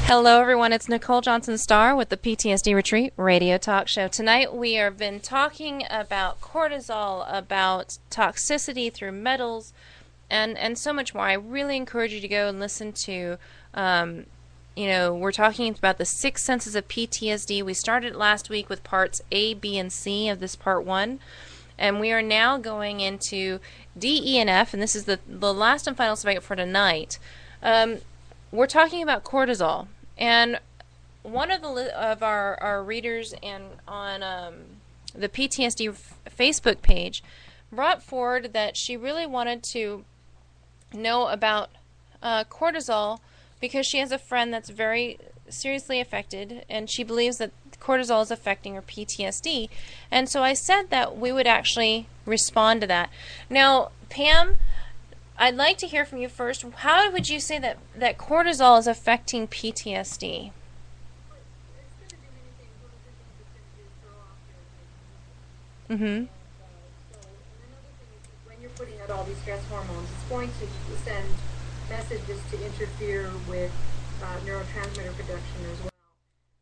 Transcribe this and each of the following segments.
Hello, everyone. It's Nicole Johnson-Starr with the PTSD Retreat Radio Talk Show. Tonight we have been talking about cortisol, about toxicity through metals, and so much more. I really encourage you to go and listen to, we're talking about the 6 senses of PTSD. We started last week with parts A, B, and C of this part 1. And we are now going into D, E, and F, and this is the last and final segment for tonight. We're talking about cortisol, and one of our readers and on the PTSD Facebook page brought forward that she really wanted to know about cortisol because she has a friend that's very seriously affected, and she believes that cortisol is affecting her PTSD. And so I said that we would actually respond to that. Now, Pam, I'd like to hear from you first. How would you say that cortisol is affecting PTSD? Mm-hmm. When you're putting out all these stress hormones, it's going to send messages to interfere with neurotransmitter production as well.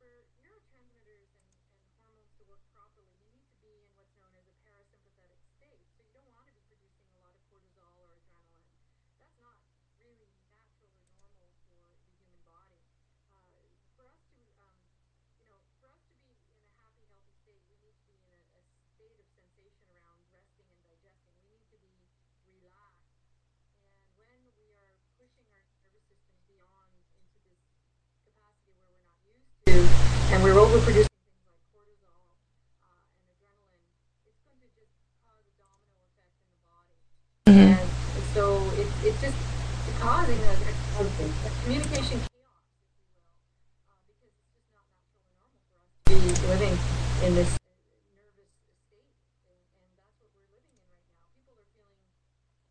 For neurotransmitters and hormones to work properly, you need to be in what's known as a parasympathetic state. So you don't want to be producing a lot of cortisol or adrenaline. That's not really natural or normal for the human body. For us to, for us to be in a happy, healthy state, we need to be in a state of sensation around resting and digesting. We need to be relaxed. And when we are pushing our nervous system beyond into this capacity where we're not used to, and we're overproducing things like cortisol and adrenaline, it's going to just cause a domino effect in the body. Mm-hmm. And so it's just causing a communication chaos, if you will, because it's just not natural and normal for us to be living in this nervous state, and that's what we're living in right now. People are feeling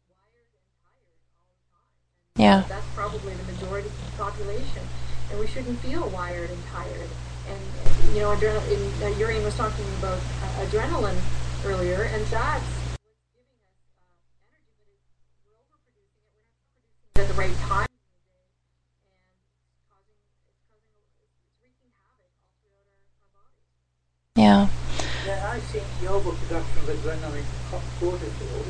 wired and tired all the time, and Yeah. that's probably the majority of the population, and we shouldn't feel wired and tired. And Urian was talking about adrenaline earlier, and that's what's giving us energy, but we're overproducing it. We're not producing it at the right time in the day, and it's wreaking havoc all throughout our bodies. Yeah. Yeah, I think the overproduction of adrenaline cortisol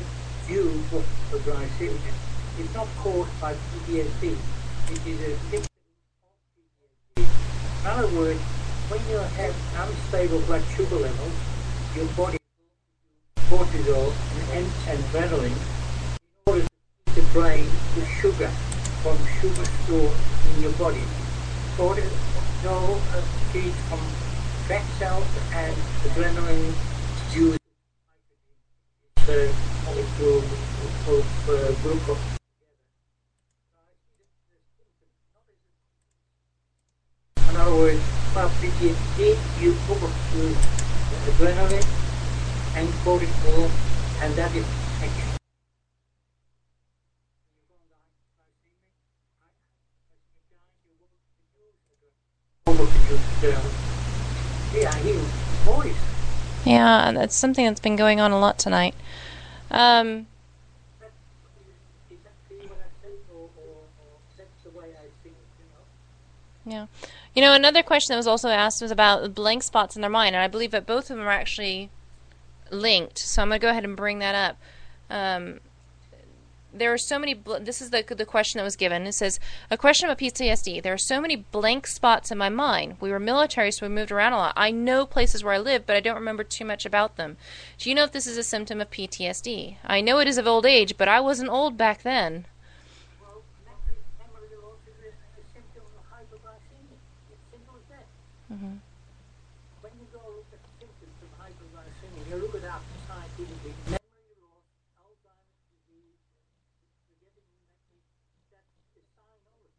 due to glycemia is not caused by PTSD. It is a symptom of PTSD. In other words, when you have unstable blood sugar levels, your body cortisol and adrenaline in order to feed the brain with sugar from sugar stored in your body. Cortisol feeds from fat cells and adrenaline due to glucose. In other words, while PTSD, you overproduce adrenaline and cortisol, and that is action. Yeah, that's something that's been going on a lot tonight. Yeah. Another question that was also asked was about blank spots in their mind, and I believe that both of them are actually linked. So I'm going to go ahead and bring that up. There are so many. This is the question that was given. It says, a question about PTSD. There are so many blank spots in my mind. We were military, so we moved around a lot. I know places where I live, but I don't remember too much about them. Do you know if this is a symptom of PTSD? I know it is of old age, but I wasn't old back then. Well, memory loss is a symptom of hyperglycemia. It's simple as that. Mm-hmm. When you go look at the symptoms of hyperglycemia, you look it up scientifically. Memory loss, Alzheimer's disease, forgetting that's a sign of it.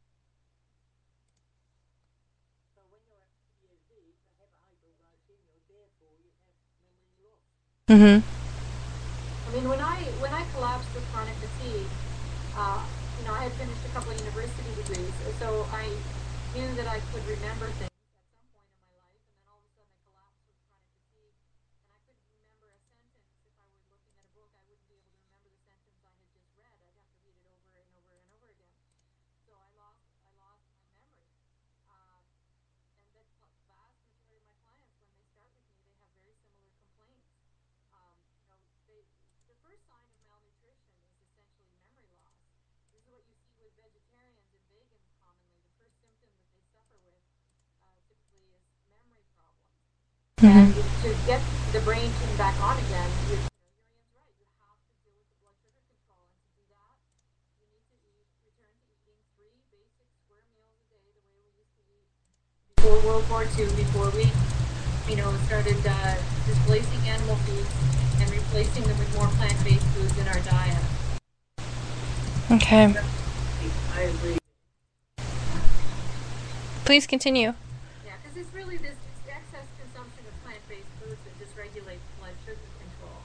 So when you have PTSD, you have hyperglycemia, therefore you have memory loss. Mm-hmm. I mean, when I collapsed with chronic fatigue, I had finished a couple of university degrees, so I knew that I could remember things at some point in my life, and then all of a sudden I collapsed with chronic fatigue, and I couldn't remember a sentence. If I were looking at a book, I wouldn't be able to remember the sentence I had just read. I'd have to read it over and over and over again. So I lost my memory. And to get the brain tune back on again, Ian's right. You have to deal with the blood sugar control, and to do that, you need to return to eating 3 basic square meals a day, the way we used to eat before World War II, before we, started displacing animal foods and replacing them with more plant-based foods in our diet. Okay. I agree. Please continue. Yeah, because it's really this excess consumption of plant-based foods that dysregulates blood sugar control.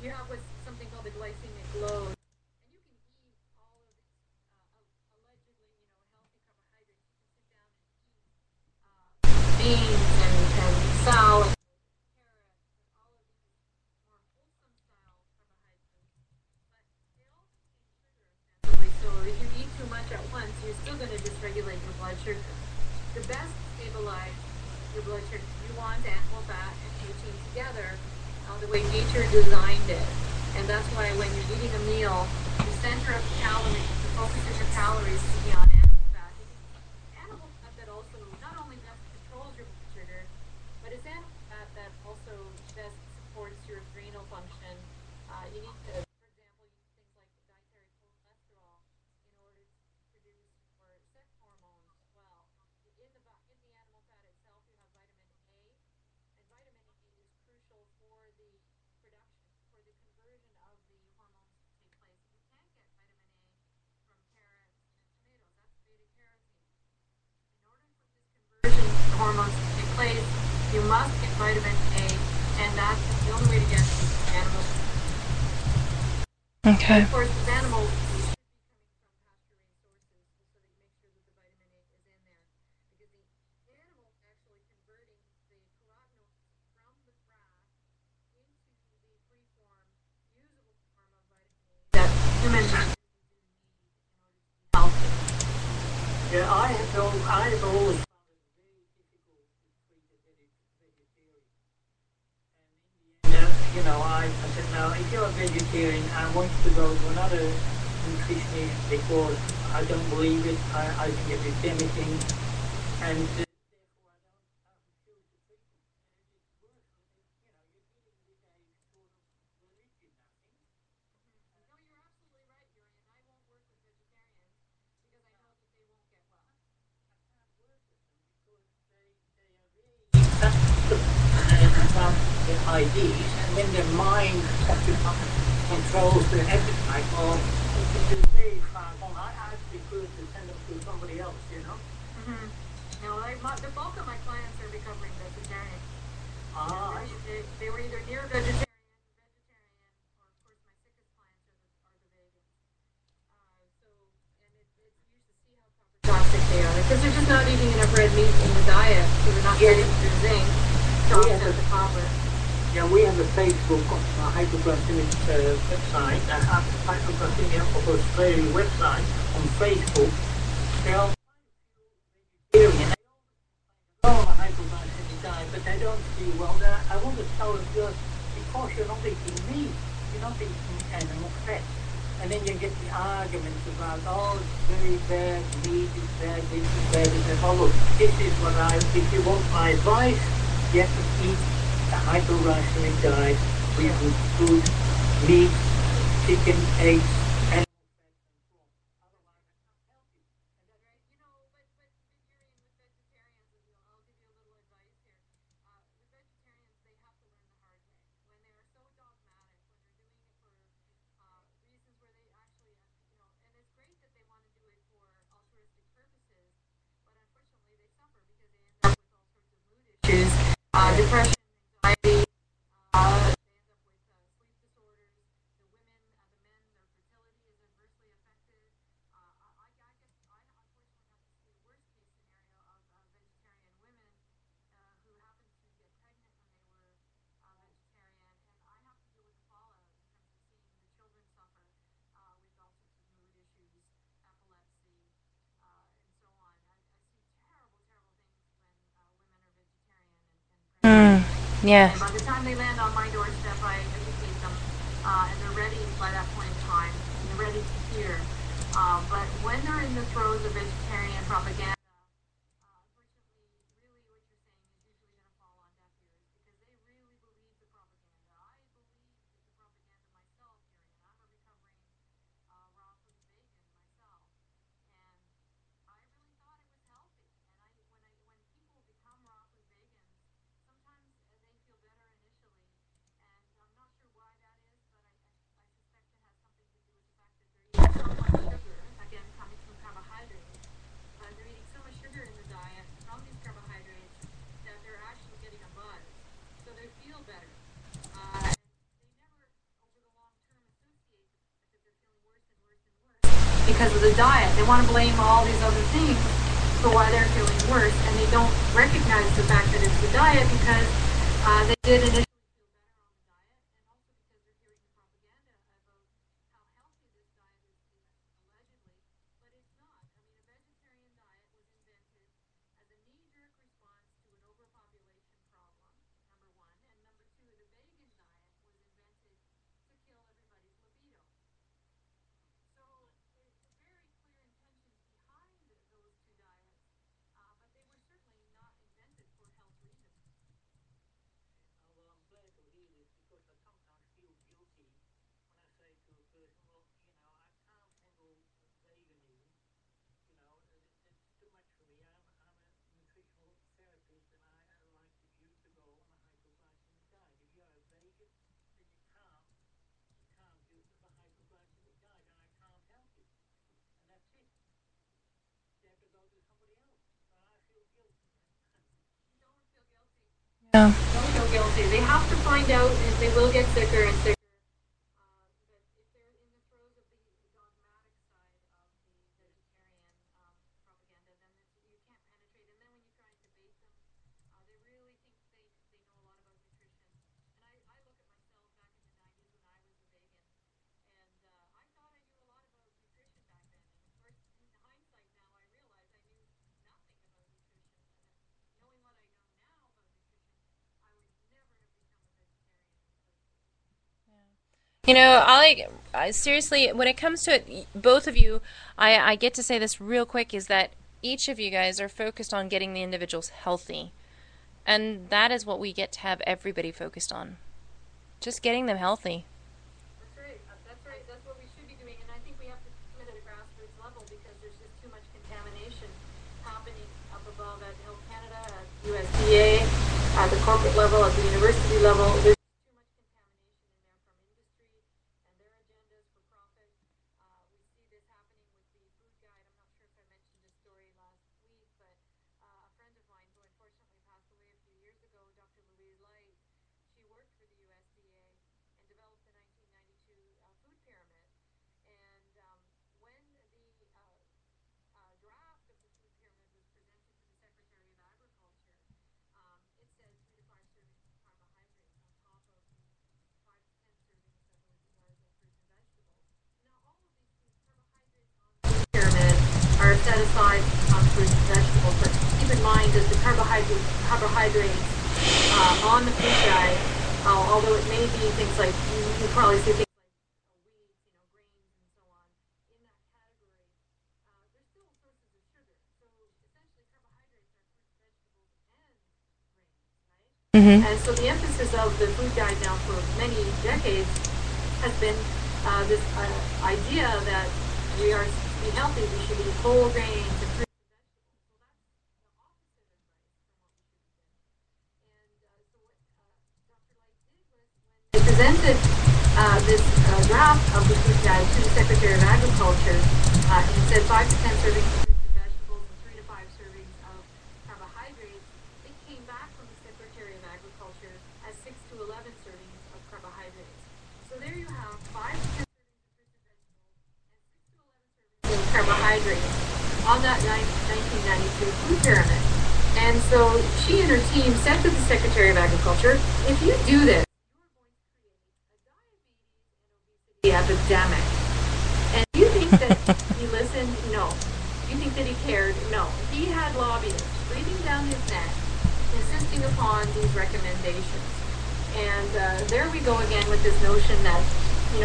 You have something called the glycemic load, and you can eat all of these allegedly, healthy carbohydrates. You can sit down and eat beans and salad, and carrots, and all of these more wholesome style carbohydrates. But they all contain sugar ostensibly, so if you eat too much at once, you're still going to dysregulate your blood sugar. The best to stabilize your blood sugar, you want animal fat and protein together the way nature designed it. And that's why when you're eating a meal, the center of the calories, the focus of your calories should be on animal fat. Animal fat that also not only best controls your blood sugar, but it's animal fat that also best supports your adrenal function. You need to, for example, use things like dietary cholesterol in order to produce your sex hormones as well. In the animal fat itself, you have vitamin A, and vitamin A is crucial for the production, for the conversion of the hormones to take place. You can't get vitamin A from carrots and tomatoes. That's beta-carotene. In order for this conversion of hormones to take place, you must get vitamin A, and that's the only way to get animal food. Okay. And of course, with animal food should be coming from pasture-raised sources, so that you make sure that the vitamin A is in there. Because the animal actually converting the carotenoids from the grass into the free-form, usable form of vitamin A that humans really do need in order to be healthy. Yeah, I have always found it very difficult to treat a vegetarian. And in the end, I said, no, if you're a vegetarian, I want you to go to another nutritionist because I don't believe it. I think it is damaging. And therefore, I don't choose to treat them. And it's worse when you're dealing with a sort of religion, I think. No, you're absolutely right, Yuri, and I won't work with vegetarians because I know that they won't get well. I can't work with them because they are very practical about their ideas, and when their mind controls their appetite, or it's very far gone. I prefer to send them to somebody else, Mm-hmm. The bulk of my clients are recovering vegetarians. They were either near vegetarian, or of course my sickest clients are the vegans. And it's you should see how copper toxic they are because they're just not eating enough red meat in the diet, so they're not getting their zinc to offset the copper. Yeah, we have a Facebook hypoglycemic website, hypoglycemia of Australia website on Facebook. There are quite a few vegetarians. They don't on a hypoglycemic diet, but they don't feel well. I want to tell them just because you're not eating meat, you're not eating animal fat. And then you get the arguments about, it's very bad, meat is bad, this is bad, and then, look, this is what if you want my advice, you have to eat a hypoglycemic diet where you include meat, chicken, eggs, animal fat, and so on. Otherwise, I can't help you. And that's Right, but Yuri, with vegetarians, I'll give you a little advice here. With vegetarians, they have to learn the hard way. When they are so dogmatic, when they're doing it for reasons where they actually, and it's great that they want to do it for altruistic purposes, but unfortunately they suffer because they end up with all sorts of mood issues, depression, anxiety. They end up with sleep disorders. The women, the men, their fertility is adversely affected. I guess I unfortunately have to see the worst case scenario of vegetarian women who happen to get pregnant when they were vegetarian, and I have to deal with the fallout in terms of seeing the children suffer with all sorts of mood issues, epilepsy, and so on. I see terrible, terrible things when women are vegetarian and pregnant. Yes. And by the time they land on my doorstep, I educate them, and they're ready by that point in time, and they're ready to hear. But when they're in the throes of vegetarian propaganda, unfortunately, really what you're saying is usually because of the diet. They want to blame all these other things for why they're feeling worse, and they don't recognize the fact that it's the diet because they did initially feel better on the diet, and also because they're hearing the propaganda about how healthy this diet is allegedly, but it's not. I mean, a vegetarian diet was invented as a knee-jerk response to an overpopulation problem, number one, and number two, the vegan diet was invented to kill everybody's libido. So it's very clear intentions behind those two diets, but they were certainly not invented for health reasons. Well, I'm glad to hear this because I sometimes feel guilty when I say to a person, well, I can't handle veganism. It's too much for me. I'm a nutritional therapist, and I like you to go on a hypoglycemic diet. If you're a vegan, then you can't do the hypoglycemic diet, and I can't help you. And that's it. You have to go to somebody else. And I feel guilty. You don't feel guilty. Yeah. Don't feel guilty. They have to find out, and they will get sicker and sicker. But if they're in the throes of the dogmatic side of the vegetarian propaganda, then you can't penetrate. And then when you try and debate them, they really think they know a lot about nutrition. And I look at myself back in the 90s when I was a vegan, and I thought I knew a lot about nutrition back then. And of course, in hindsight now, I realize I knew nothing about nutrition. And knowing what I know now about nutrition, I would never have become a vegetarian in the first place. You know, I seriously, when it comes to it, both of you, I get to say this real quick, is that each of you guys are focused on getting the individuals healthy. And that is what we get to have everybody focused on. Just getting them healthy. That's right. That's right. That's what we should be doing. And I think we have to do it at a grassroots level because there's just too much contamination happening up above at Health Canada, at USDA, at the corporate level, at the university level. There's too much contamination in there from industry and their agendas for profit. We see this happening with the food guide. I'm not sure if I mentioned this story last week, but a friend of mine who unfortunately passed away a few years ago, Dr. Louise Light, she worked for the USDA and developed the 1992 food pyramid. And when the draft of the food pyramid was presented to the Secretary of Agriculture, it said 3 to 5 servings of carbohydrates on top of the 5 to 10 servings that were desires of fruits and vegetables. Now, all of these carbohydrates on the food pyramid are set aside on fruits and vegetables, but keep in mind that the carbohydrates on the food guide, although it may be things like, you probably see things like wheat, grains and so on, in that category, they're still sources of sugar. So essentially carbohydrates are fruits, vegetables, and grains, right? Mm-hmm. And so the emphasis of the food guide now for many decades has been this idea that we are to be healthy, we should eat whole grains and fruits and vegetables. Well, that's the opposite advice from what we should be doing. And so what Dr. Light did was when they presented this draft of the food guide to the Secretary of Agriculture, it said 5 to 10 servings of fruits and vegetables and 3 to 5 servings of carbohydrates. It came back from the Secretary of Agriculture as 6 to 11 servings of carbohydrates. So there you have 5 to 10 servings of fruits and vegetables and 6 to 11 servings of carbohydrates on that 1992 food pyramid. And so she and her team said to the Secretary of Agriculture, if you do this, you are going to create a diabetes and obesity epidemic. And do you think that he listened? No. Do you think that he cared? No. He had lobbyists breathing down his neck, insisting upon these recommendations. And there we go again with this notion that,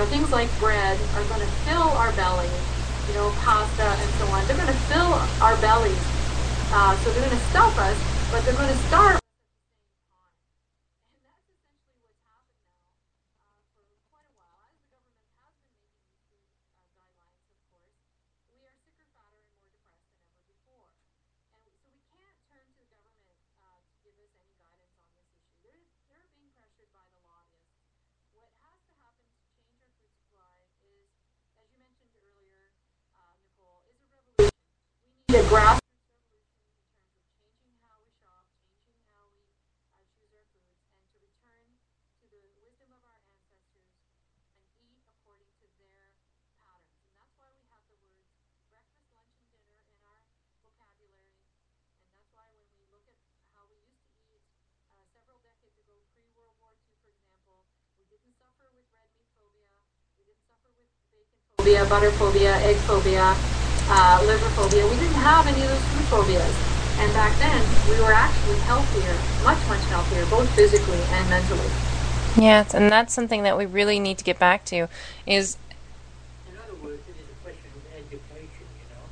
things like bread are going to fill our belly, pasta and so on. They're going to fill our bellies. So they're going to stuff us, but they're going to starve us at the same time. And that's essentially what's happened now for quite a while. As the government has been making these food guidelines, of course, we are sicker, fatter, and more depressed than ever before. And so we can't turn to the government to give us any guidance on this issue. They're being pressured by the lobbyists. What has to happen to change our food supply is, as you mentioned earlier, Nicole, is a revolution. We need a grassroots wisdom of our ancestors and eat according to their patterns. And that's why we have the words phobia, butter phobia, egg phobia, liver phobia. We didn't have any of those food phobias. And back then, we were actually healthier, much, much healthier, both physically and mentally. Yes, and that's something that we really need to get back to, is... In other words, it is a question of education, you know.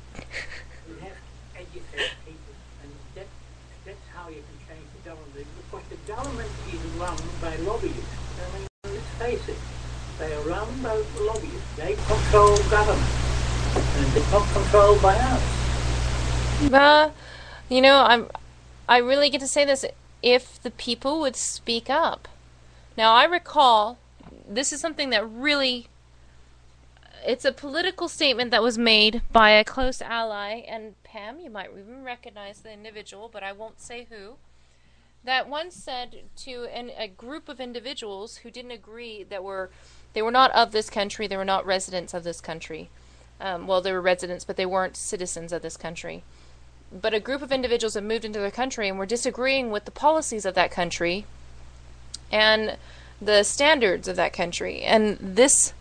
You have to educate people, and that's how you can change the government. Because the government is run by lobbyists. I mean, let's face it, they are run by lobbyists. They control government, and they're not controlled by us. You know, I really get to say this, if the people would speak up. Now, I recall, this is something that really, it's a political statement that was made by a close ally, and Pam, you might even recognize the individual, but I won't say who, that once said to a group of individuals who didn't agree, they were not of this country, they were not residents of this country. Well, they were residents, but they weren't citizens of this country. But a group of individuals had moved into their country and were disagreeing with the policies of that country and the standards of that country. And this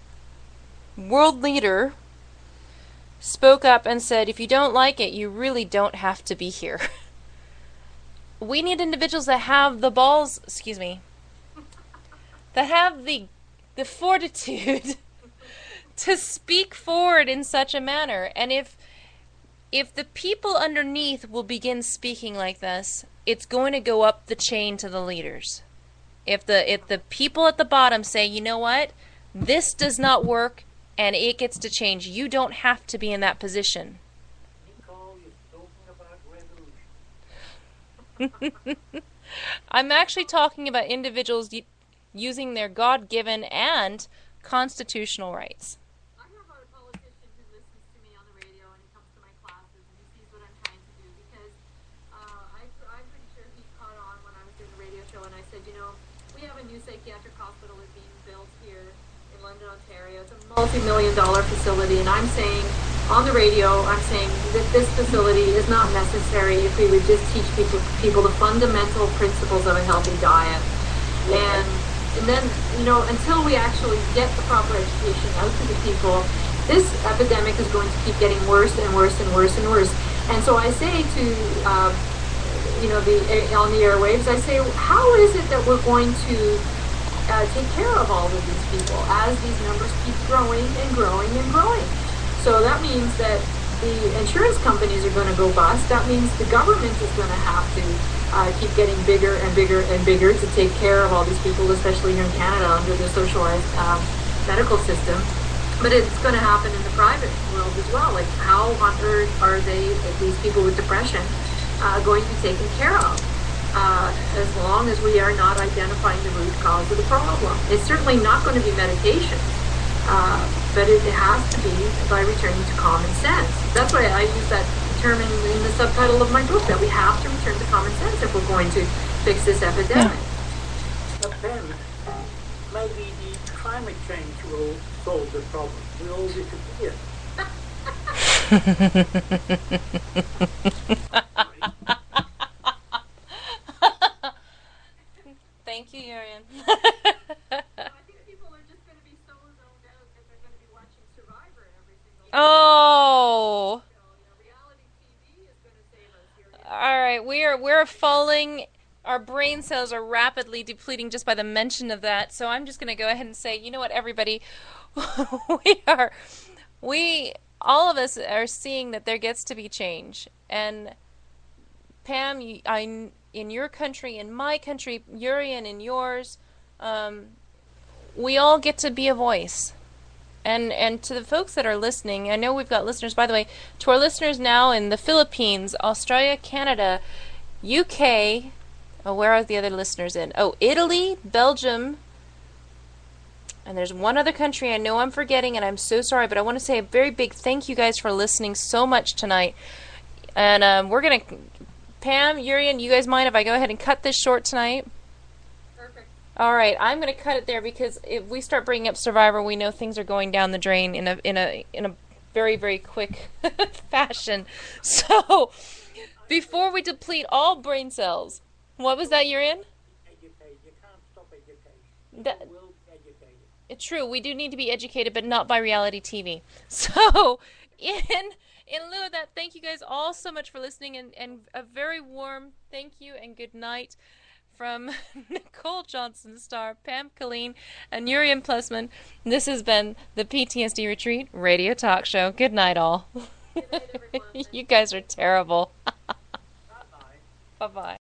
world leader spoke up and said, if you don't like it, you really don't have to be here. We need individuals that have the balls, that have the fortitude to speak forward in such a manner. And if the people underneath will begin speaking like this, it's going to go up the chain to the leaders. If the people at the bottom say, you know what, this does not work and it gets to change, you don't have to be in that position. Nicole, you're talking about revolution. I'm actually talking about individuals using their God-given and constitutional rights. I have a politician who listens to me on the radio and he comes to my classes and he sees what I'm trying to do because I'm pretty sure he caught on when I was doing the radio show and I said, you know, we have a new psychiatric hospital that's being built here in London, Ontario. It's a multi-million-dollar facility, and I'm saying on the radio, I'm saying that this facility is not necessary if we would just teach people the fundamental principles of a healthy diet. And then, you know, until we actually get the proper education out to the people, this epidemic is going to keep getting worse and worse and worse and worse. And so I say to, you know, on the airwaves, I say, how is it that we're going to take care of all of these people as these numbers keep growing and growing and growing? So that means that the insurance companies are going to go bust. That means the government is going to have to keep getting bigger and bigger and bigger to take care of all these people, especially here in Canada under the socialized medical system. But it's going to happen in the private world as well. Like, how on earth are these people with depression going to be taken care of as long as we are not identifying the root cause of the problem? It's certainly not going to be medication, but it has to be by returning to common sense. That's why I use that term in the subtitle of my book, that we have to return to common sense if we're going to fix this epidemic. But then, maybe the climate change will solve the problem. We'll all disappear. Thank you, Urian. I think people are just going to be so zoned out that they're going to be watching Survivor every single day. Oh. Reality TV is going to save us here. All right, we're falling. Our brain cells are rapidly depleting just by the mention of that. So I'm just going to go ahead and say, you know what, everybody, all of us are seeing that there gets to be change. And Pam, in your country, in my country, Urian, in yours, we all get to be a voice. And to the folks that are listening, I know we've got listeners, by the way, to our listeners now in the Philippines, Australia, Canada, UK, where are the other listeners in? Oh, Italy, Belgium, and there's one other country I know I'm forgetting, and I'm so sorry, but I want to say a very big thank you guys for listening so much tonight. And we're going to... Pam, Urian, you guys mind if I go ahead and cut this short tonight? Perfect. All right, I'm going to cut it there because if we start bringing up Survivor, we know things are going down the drain in a very, very quick fashion. So, before we deplete all brain cells, what was that, Urian? Educate. You can't stop education. That, People will educate True, we do need to be educated, but not by reality TV. So, in lieu of that, thank you guys all so much for listening, and a very warm thank you and good night from Nicole Johnson Starr, Pam Colleen, and Urian Plessman. This has been the PTSD Retreat Radio Talk Show. Good night, all. Good night, everyone. You guys are terrible. Bye-bye. Bye-bye.